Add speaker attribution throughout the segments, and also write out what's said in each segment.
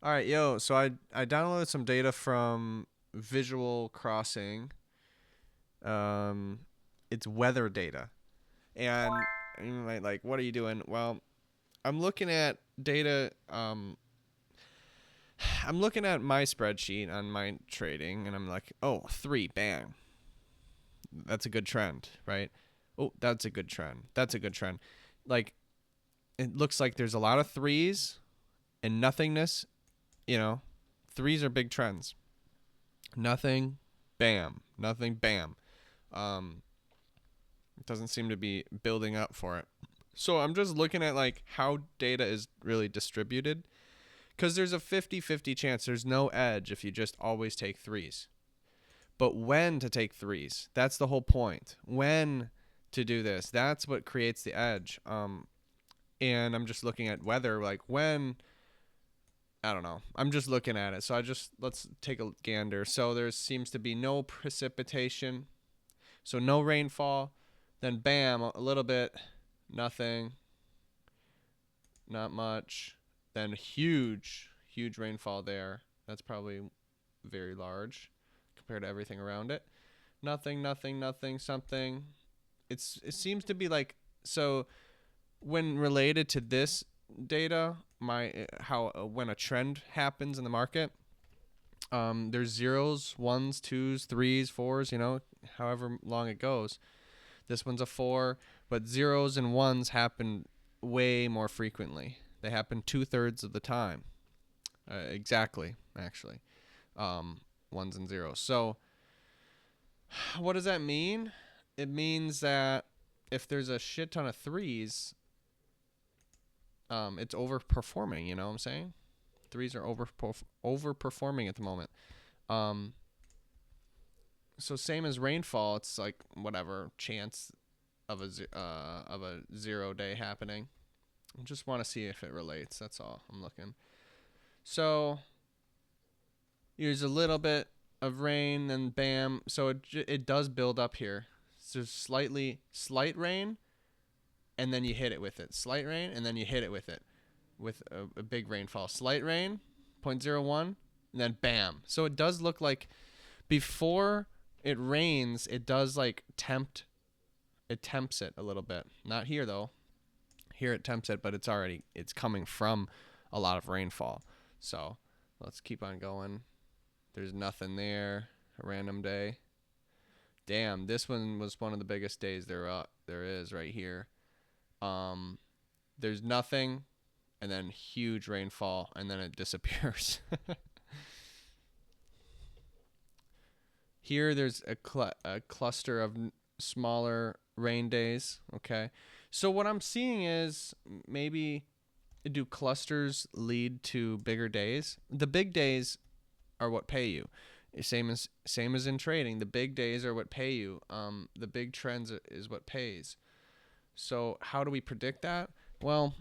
Speaker 1: All right, yo. So I downloaded some data from Visual Crossing. Um, it's weather data, and you might like, what are you doing? Well, I'm looking at data. I'm looking at my spreadsheet on my trading, and I'm like, oh, three, bang. That's a good trend, right? Oh, that's a good trend. That's a good trend. Like, it looks like there's a lot of threes and nothingness. You know, threes are big trends. Nothing, bam. Nothing, bam. Um, it doesn't seem to be building up for it. So I'm just looking at like how data is really distributed because there's a 50-50 chance there's no edge if you just always take threes. But when to take threes, that's the whole point. When to do this, that's what creates the edge. And I'm just looking at weather, like when, I don't know. I'm just looking at it. So let's take a gander. So there seems to be no precipitation. So no rainfall. Then bam, a little bit, nothing, not much. Then huge rainfall there. That's probably very large compared to everything around it. Nothing, something. It seems to be like, so when related to this data, my how when a trend happens in the market, there's zeros, ones, twos, threes, fours, however long it goes. This one's a four, but zeros and ones happen way more frequently. They happen 2/3 of the time. Exactly, actually. Ones and zeros. So, what does that mean? It means that if there's a shit ton of threes, it's overperforming. You know what I'm saying? Threes are overperforming at the moment. Um, so same as rainfall, it's like whatever chance of a 0 day happening. I just want to see if it relates. That's all I'm looking. So here's a little bit of rain, and bam. So it does build up here. So slight rain, and then you hit it with it. Slight rain, and then you hit it with it with a big rainfall. Slight rain, zero point 0.01, and then bam. So it does look like before it rains, it does like tempts it a little bit. Not here though. Here it temps it, but it's coming from a lot of rainfall. So let's keep on going. There's nothing there. A random day. Damn, this one was one of the biggest days there is right here. Um, there's nothing, and then huge rainfall, and then it disappears. Here, there's a cluster of smaller rain days. Okay, so what I'm seeing is maybe do clusters lead to bigger days? The big days are what pay you. Same as in trading. The big days are what pay you. The big trends is what pays. So how do we predict that? Well,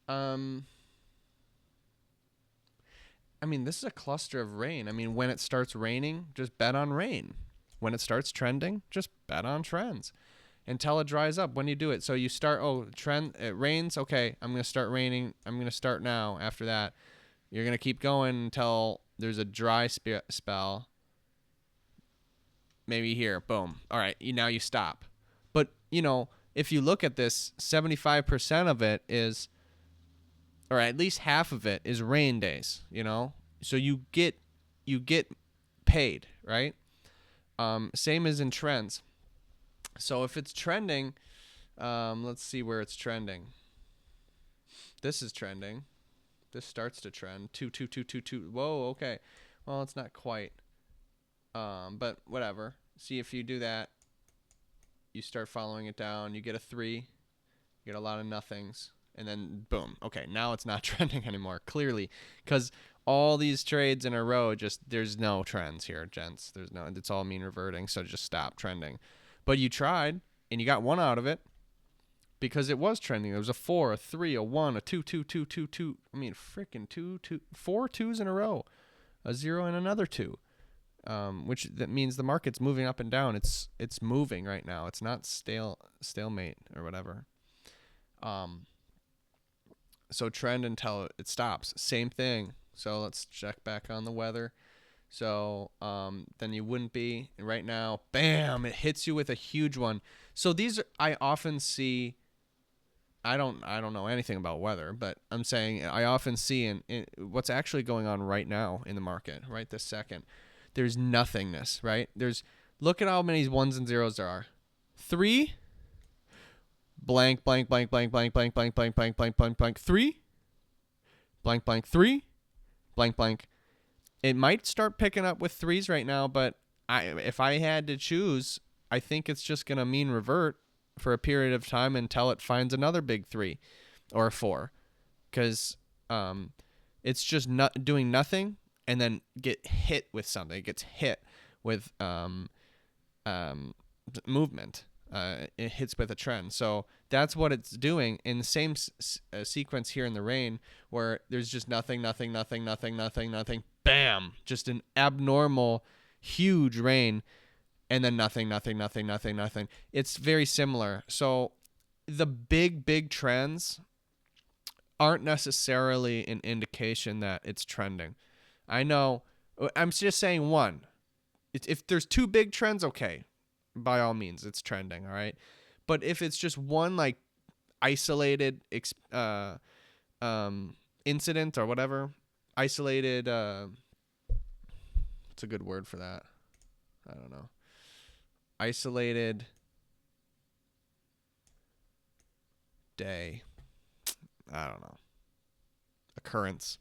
Speaker 1: um, I mean, this is a cluster of rain. I mean, when it starts raining, just bet on rain. When it starts trending, just bet on trends until it dries up. When you do it, so you start. Oh, trend. It rains. Okay, I'm gonna start raining. I'm gonna start now. After that, you're gonna keep going until there's a dry spell. Maybe here, boom. All right, now you stop. But if you look at this, 75% of it is, or at least half of it is rain days. So you get paid, right? Same as in trends. So if it's trending, let's see where it's trending. This is trending. This starts to trend. Two, two, two, two, two. Whoa, okay. Well, it's not quite. But whatever. See, if you do that, you start following it down. You get a three. You get a lot of nothings, and then boom. Okay, now it's not trending anymore. Clearly, because all these trades in a row, just there's no trends here, gents. There's no. It's all mean reverting. So just stop trending. But you tried, and you got one out of it because it was trending. There was a four, a three, a one, a two, two, two, two, two. I mean, freaking four twos in a row, a zero and another two. Which that means the market's moving up and down. It's moving right now. It's not stalemate or whatever. Um, so trend until it stops. Same thing. So let's check back on the weather. So then you wouldn't be. And right now, bam, it hits you with a huge one. So these are, I often see. I don't know anything about weather, but I'm saying I often see in what's actually going on right now in the market, right this second. There's nothingness, right? Look at how many ones and zeros there are. 3 blank blank blank blank blank blank blank blank blank blank blank blank 3 blank blank 3 blank blank. It might start picking up with threes right now, but if I had to choose, I think it's just gonna mean revert for a period of time until it finds another big 3 or a 4, because it's just not doing nothing and then get hit with something. It gets hit with movement. It hits with a trend. So that's what it's doing in the same sequence here in the rain, where there's just nothing, nothing, nothing, nothing, nothing, nothing. Bam! Just an abnormal, huge rain, and then nothing, nothing, nothing, nothing, nothing. It's very similar. So the big trends aren't necessarily an indication that it's trending. I know. I'm just saying one. If there's 2 big trends, okay, by all means, it's trending, all right? But if it's just one, like, isolated incident or whatever, isolated, what's a good word for that? I don't know. Isolated day. I don't know. Occurrence.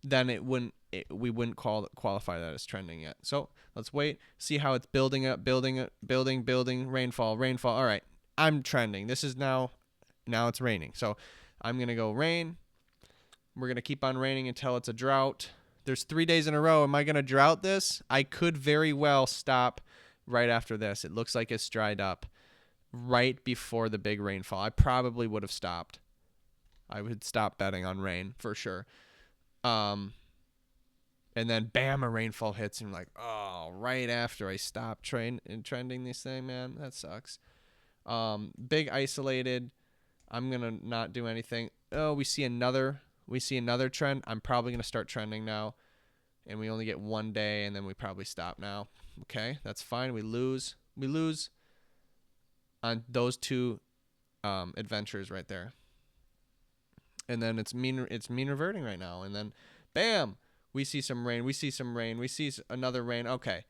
Speaker 1: Then we wouldn't qualify that as trending yet. So let's wait, see how it's building up, building, rainfall. All right, I'm trending. This is now it's raining. So I'm going to go rain. We're going to keep on raining until it's a drought. There's 3 days in a row. Am I going to drought this? I could very well stop right after this. It looks like it's dried up right before the big rainfall. I probably would have stopped. I would stop betting on rain for sure. And then bam, a rainfall hits, and I'm like, oh, right after I stop trending this thing, man, that sucks. Big isolated. I'm gonna not do anything. Oh, we see another trend. I'm probably gonna start trending now, and we only get 1 day, and then we probably stop now. Okay, that's fine. We lose on those 2 adventures right there. And then it's mean reverting right now, and then bam, we see some rain, we see another rain. Okay,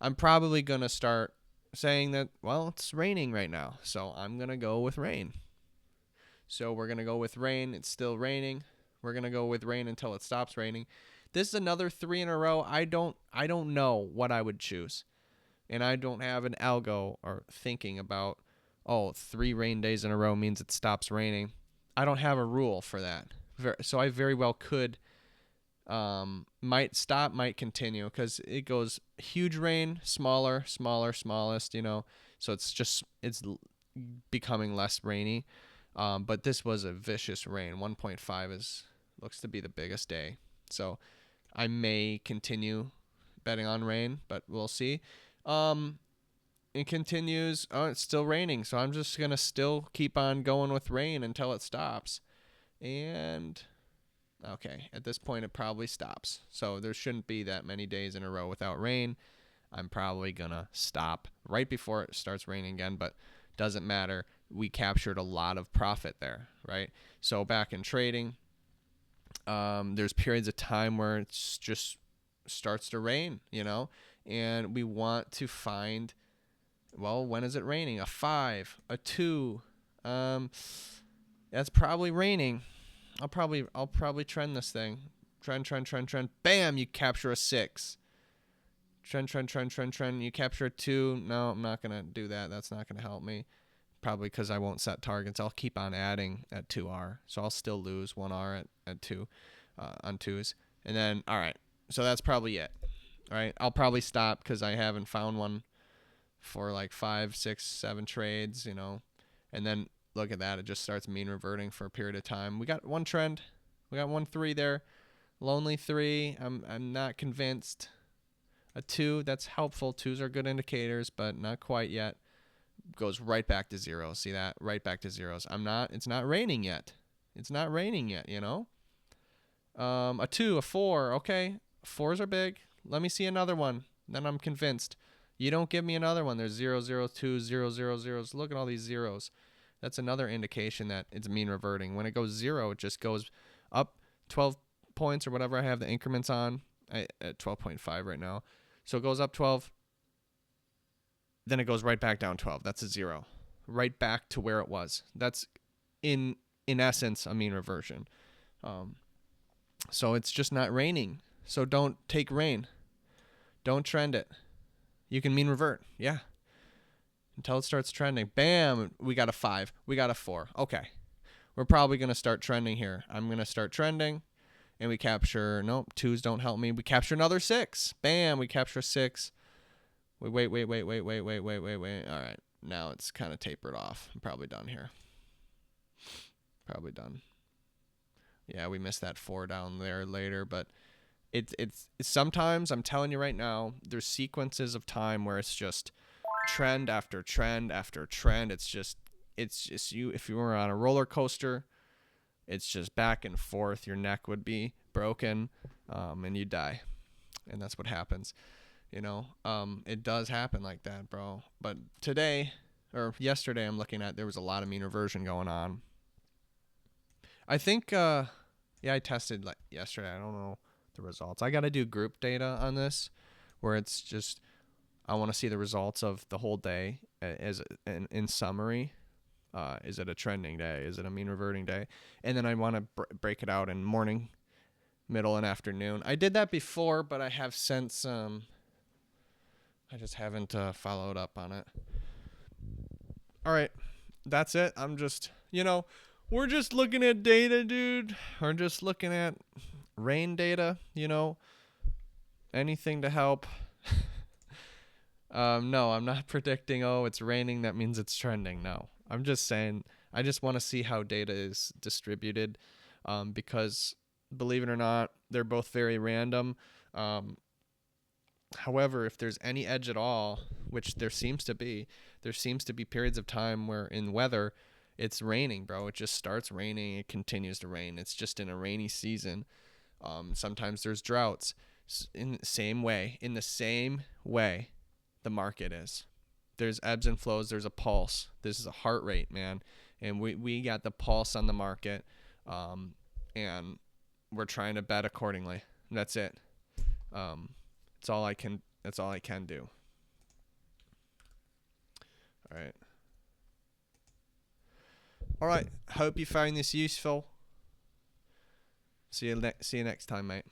Speaker 1: I'm probably going to start saying that, well, it's raining right now, so I'm going to go with rain. So we're going to go with rain. It's still raining. We're going to go with rain until it stops raining. This is another 3 in a row. I don't know what I would choose, and I don't have an algo or thinking about, 3 rain days in a row means it stops raining. I don't have a rule for that. So I very well could, might stop, might continue, because it goes huge rain, smaller, smallest, so it's becoming less rainy. But this was a vicious rain. 1.5 looks to be the biggest day. So I may continue betting on rain, but we'll see. It continues. Oh, it's still raining, so I'm just going to still keep on going with rain until it stops. And, okay, at this point it probably stops. So there shouldn't be that many days in a row without rain. I'm probably going to stop right before it starts raining again, but doesn't matter. We captured a lot of profit there, right? So back in trading, there's periods of time where it's just starts to rain, and we want to find, well, when is it raining? A 5, a 2. That's probably raining. I'll probably trend this thing. Trend. Bam, you capture a 6. Trend. You capture a 2. No, I'm not gonna do that. That's not gonna help me. Probably because I won't set targets. I'll keep on adding at 2R, so I'll still lose 1R at 2 on 2s. And then, all right, so that's probably it. All right, I'll probably stop because I haven't found one for like 5, 6, 7 trades, and then look at that. It just starts mean reverting for a period of time. We got one trend. We got 1 3 there. Lonely 3. I'm not convinced. A 2, that's helpful. 2s are good indicators, but not quite yet. goes right back to zero. See that? Right back to zeros. It's not raining yet. It's not raining yet, you know? A 2, a 4, okay. 4s are big. Let me see another one. Then I'm convinced. You don't give me another one. There's 0, 0, 2, 0, 0, zeros. Look at all these zeros. That's another indication that it's mean reverting. When it goes 0, it just goes up 12 points or whatever I have the increments on. At 12.5 right now. So it goes up 12. Then it goes right back down 12. That's a 0. Right back to where it was. That's in essence a mean reversion. So it's just not raining. So don't take rain. Don't trend it. You can mean revert. Yeah. Until it starts trending. Bam. We got a 5. We got a 4. Okay. We're probably going to start trending here. I'm going to start trending. And we capture, nope, 2s don't help me. We capture another 6. Bam. We capture 6. Wait. All right. Now it's kind of tapered off. I'm probably done here. Probably done. Yeah, we missed that 4 down there later, but it's sometimes, I'm telling you right now, there's sequences of time where it's just trend after trend after trend. It's just you, if you were on a roller coaster, it's just back and forth. Your neck would be broken, and you die. And that's what happens. You know, it does happen like that, bro. But today or yesterday, I'm looking at, there was a lot of mean reversion going on. I think, yeah, I tested like yesterday. I don't know the results. I got to do group data on this where it's just, I want to see the results of the whole day as in summary. Is it a trending day? Is it a mean reverting day? And then I want to break it out in morning, middle, and afternoon. I did that before, but I have since, I just haven't followed up on it. All right. That's it. I'm just, we're just looking at data, dude. We're just looking at rain data, anything to help. No, I'm not predicting, it's raining, that means it's trending. No, I'm just saying, I just want to see how data is distributed, because believe it or not, they're both very random. However, if there's any edge at all, which there seems to be periods of time where in weather, it's raining, bro. It just starts raining. It continues to rain. It's just in a rainy season. Sometimes there's droughts. In the same way, the market is. There's ebbs and flows. There's a pulse. This is a heart rate, man. And we got the pulse on the market, and we're trying to bet accordingly. And that's it. That's all I can do. All right. Hope you found this useful. See you next time, mate.